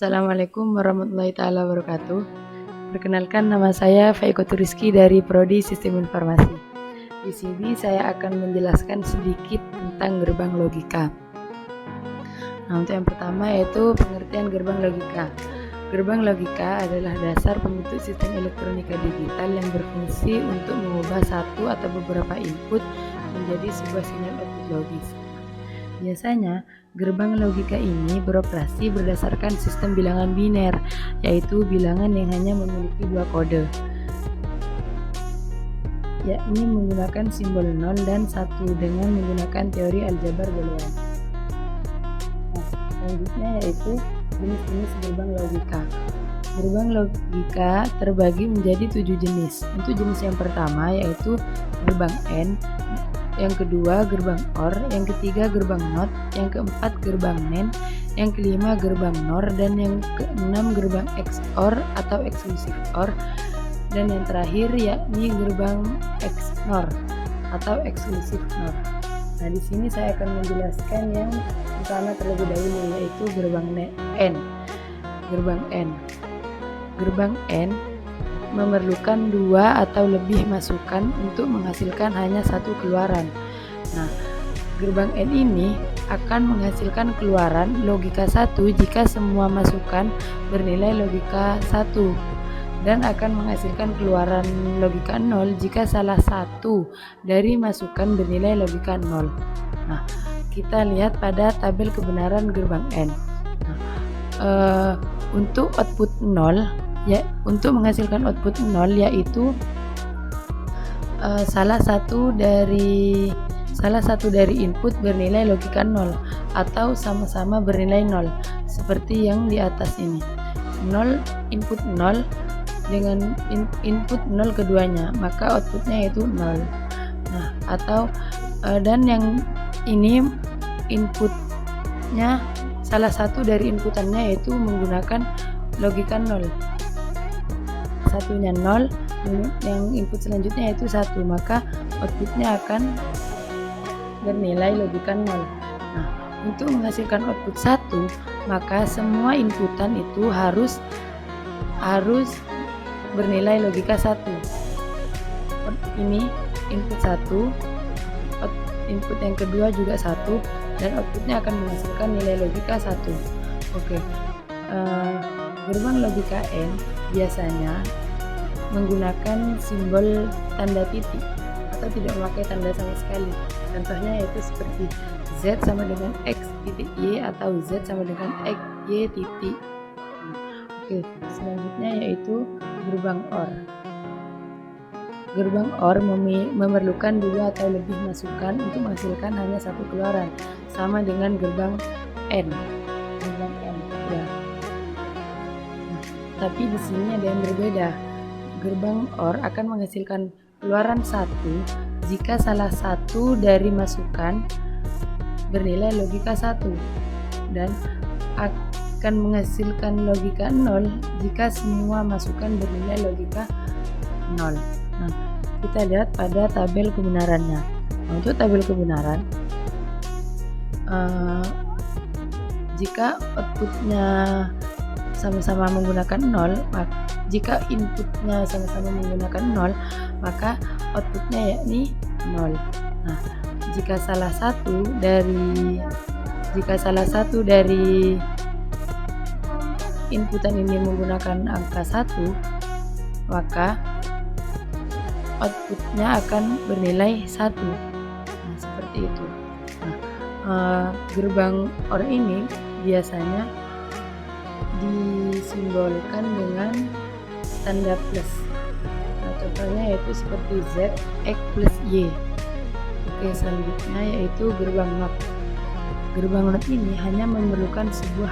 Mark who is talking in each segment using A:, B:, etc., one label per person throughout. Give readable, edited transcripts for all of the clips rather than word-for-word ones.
A: Assalamualaikum warahmatullahi taala wabarakatuh. Perkenalkan, nama saya Faikotu Rizky dari Prodi Sistem Informasi. Di sini saya akan menjelaskan sedikit tentang gerbang logika. Nah, untuk yang pertama yaitu pengertian gerbang logika. Gerbang logika adalah dasar pembentuk sistem elektronika digital yang berfungsi untuk mengubah satu atau beberapa input menjadi sebuah sinyal output logis. Biasanya, gerbang logika ini beroperasi berdasarkan sistem bilangan biner, yaitu bilangan yang hanya memiliki dua kode, yakni menggunakan simbol 0 dan 1 dengan menggunakan teori aljabar boolean. Nah, selanjutnya yaitu jenis-jenis gerbang logika. Gerbang logika terbagi menjadi 7 jenis. Untuk jenis yang pertama yaitu gerbang AND, yang kedua gerbang OR, yang ketiga gerbang NOT, yang keempat gerbang NAND, yang kelima gerbang NOR, dan yang keenam gerbang XOR atau exclusive OR, dan yang terakhir yakni gerbang XNOR atau exclusive NOR. Nah, di sini saya akan menjelaskan yang pertama terlebih dahulu, yaitu gerbang AND. Gerbang AND memerlukan dua atau lebih masukan untuk menghasilkan hanya satu keluaran. Nah, gerbang AND ini akan menghasilkan keluaran logika 1 jika semua masukan bernilai logika 1 dan akan menghasilkan keluaran logika 0 jika salah satu dari masukan bernilai logika 0. Nah, kita lihat pada tabel kebenaran gerbang AND. Nah, untuk output 0 untuk menghasilkan output 0 yaitu salah satu dari input bernilai logika 0 atau sama-sama bernilai 0 seperti yang di atas ini. 0 input 0 dengan input 0 keduanya, maka outputnya yaitu 0. Nah, atau dan yang ini inputnya salah satu dari inputannya yaitu menggunakan logika 0. Satunya 0, yang input selanjutnya yaitu 1, maka outputnya akan bernilai logika 0. Nah, untuk menghasilkan output 1, maka semua inputan itu harus bernilai logika 1. Ini input 1, input yang kedua juga 1, dan outputnya akan menghasilkan nilai logika 1. Oke. Gerbang logika AND biasanya menggunakan simbol tanda titik atau tidak memakai tanda sama sekali. Contohnya yaitu seperti Z sama dengan X titik Y atau Z sama dengan X Y titik. Oke, selanjutnya yaitu gerbang OR. Gerbang OR memerlukan dua atau lebih masukan untuk menghasilkan hanya satu keluaran, sama dengan gerbang AND. Ya. Tapi di sini ada yang berbeda. Gerbang OR akan menghasilkan keluaran 1 jika salah satu dari masukan bernilai logika 1 dan akan menghasilkan logika 0 jika semua masukan bernilai logika 0. Nah, kita lihat pada tabel kebenarannya. Nah, untuk tabel kebenaran, jika outputnya sama-sama menggunakan 0, jika inputnya sama-sama menggunakan 0, maka outputnya yakni 0. Nah, jika salah satu dari inputan ini menggunakan angka 1, maka outputnya akan bernilai 1. Nah, seperti itu. Nah, gerbang OR ini biasanya disimbolkan dengan tanda plus. Nah, contohnya yaitu seperti Z, X plus Y. Oke, selanjutnya yaitu gerbang NOT. Gerbang NOT ini hanya memerlukan satu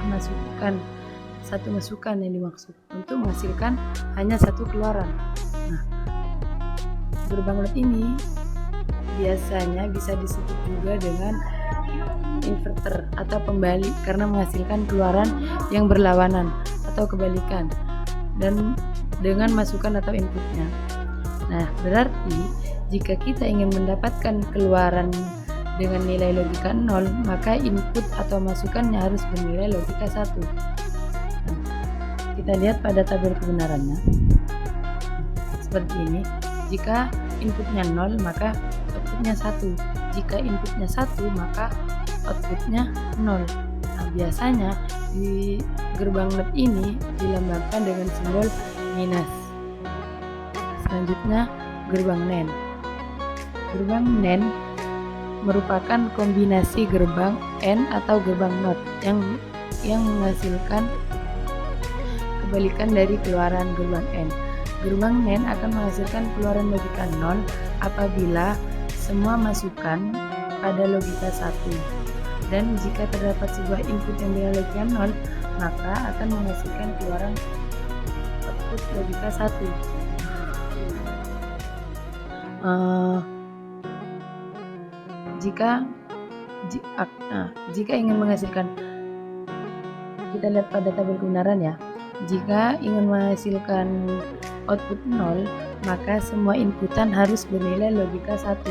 A: masukan yang dimaksud untuk menghasilkan hanya satu keluaran. Nah, gerbang NOT ini biasanya bisa disebut juga dengan inverter atau pembalik karena menghasilkan keluaran yang berlawanan atau kebalikan dan dengan masukan atau inputnya. Nah, berarti jika kita ingin mendapatkan keluaran dengan nilai logika 0, maka input atau masukannya harus bernilai logika 1. Nah, kita lihat pada tabel kebenarannya. Seperti ini. Jika inputnya 0, maka outputnya 1. Jika inputnya 1, maka outputnya 0. Nah, biasanya di gerbang NOT ini dilambangkan dengan simbol minus. Selanjutnya, gerbang NAND. Gerbang NAND merupakan kombinasi gerbang AND atau gerbang NOT yang menghasilkan kebalikan dari keluaran gerbang AND. Gerbang NAND akan menghasilkan keluaran logika 0 apabila semua masukan pada logika 1. Dan jika terdapat sebuah input yang dengan logika 0, maka akan menghasilkan keluaran output logika 1. Jika ingin menghasilkan, kita lihat pada tabel kebenaran ya. Jika ingin menghasilkan output 0, maka semua inputan harus bernilai logika 1.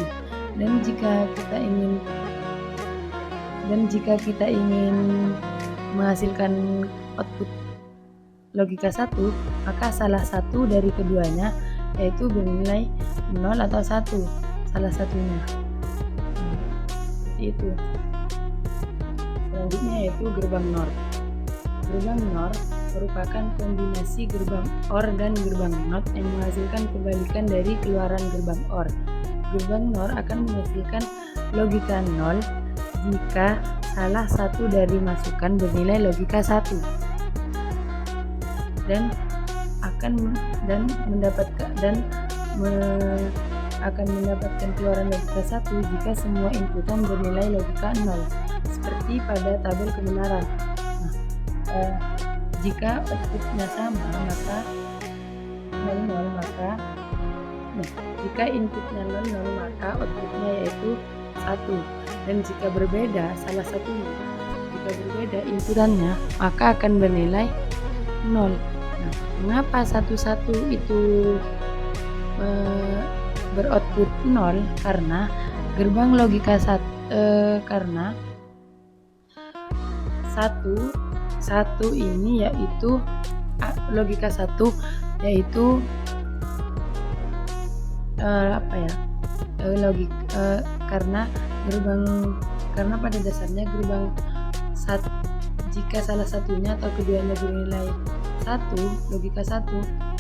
A: Dan jika kita ingin menghasilkan output logika 1, maka salah satu dari keduanya yaitu bernilai 0 atau 1, salah satunya. Seperti itu. Selanjutnya yaitu gerbang NOR. Gerbang NOR merupakan kombinasi gerbang OR dan gerbang NOT yang menghasilkan kebalikan dari keluaran gerbang OR. Gerbang NOR akan menghasilkan logika 0 jika salah satu dari masukan bernilai logika 1 dan akan mendapatkan keluaran logika 1 jika semua inputan bernilai logika 0, seperti pada tabel kebenaran. Jika outputnya sama, maka jika inputnya 0, maka outputnya yaitu 1. Dan jika berbeda salah satunya, jika berbeda inputannya, maka akan bernilai 0. Nah, mengapa satu-satu itu beroutput 0? Karena gerbang logika karena satu ini yaitu logika 1 yaitu karena pada dasarnya gerbang jika salah satunya atau keduanya bernilai 1, logika 1,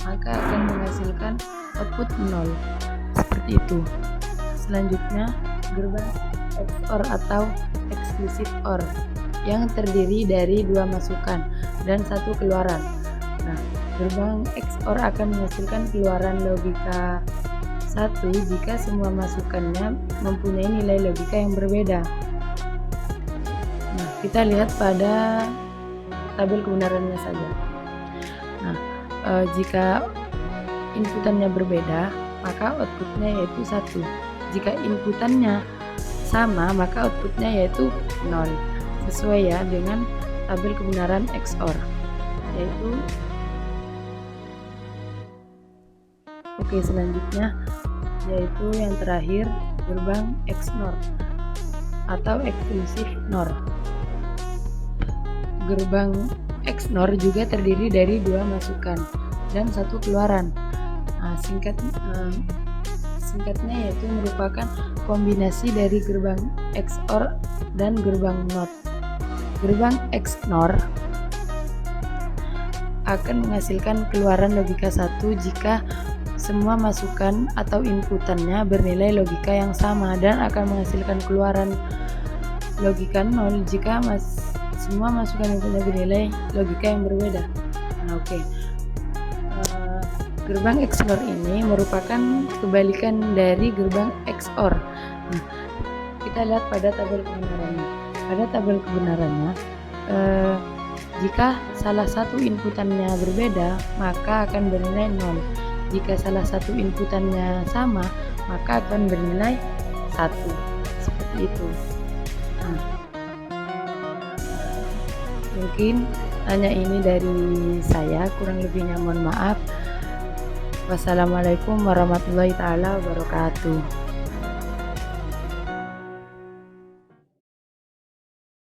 A: maka akan menghasilkan output 0, seperti itu. Selanjutnya, gerbang XOR atau exclusive OR yang terdiri dari 2 masukan dan 1 keluaran. Nah, gerbang XOR akan menghasilkan keluaran logika 1 jika semua masukannya mempunyai nilai logika yang berbeda. Nah, kita lihat pada tabel kebenarannya saja. Nah, jika inputannya berbeda, maka outputnya yaitu 1. Jika inputannya sama, maka outputnya yaitu 0. Sesuai ya dengan tabel kebenaran XOR, yaitu selanjutnya yaitu yang terakhir gerbang XNOR atau exclusive NOR. Gerbang XNOR juga terdiri dari 2 masukan dan 1 keluaran. Nah, singkatnya yaitu merupakan kombinasi dari gerbang XOR dan gerbang NOT. Gerbang XNOR akan menghasilkan keluaran logika 1 jika semua masukan atau inputannya bernilai logika yang sama, dan akan menghasilkan keluaran logika 0 jika semua masukan inputnya bernilai logika yang berbeda. Nah, gerbang XNOR ini merupakan kebalikan dari gerbang XOR. Nah, kita lihat pada tabel kebenarannya. Pada tabel kebenarannya, jika salah satu inputannya berbeda, maka akan bernilai 0. Jika salah satu inputannya sama, maka akan bernilai 1. Seperti itu. Nah, mungkin hanya ini dari saya, kurang lebihnya mohon maaf. Wassalamualaikum warahmatullahi wabarakatuh.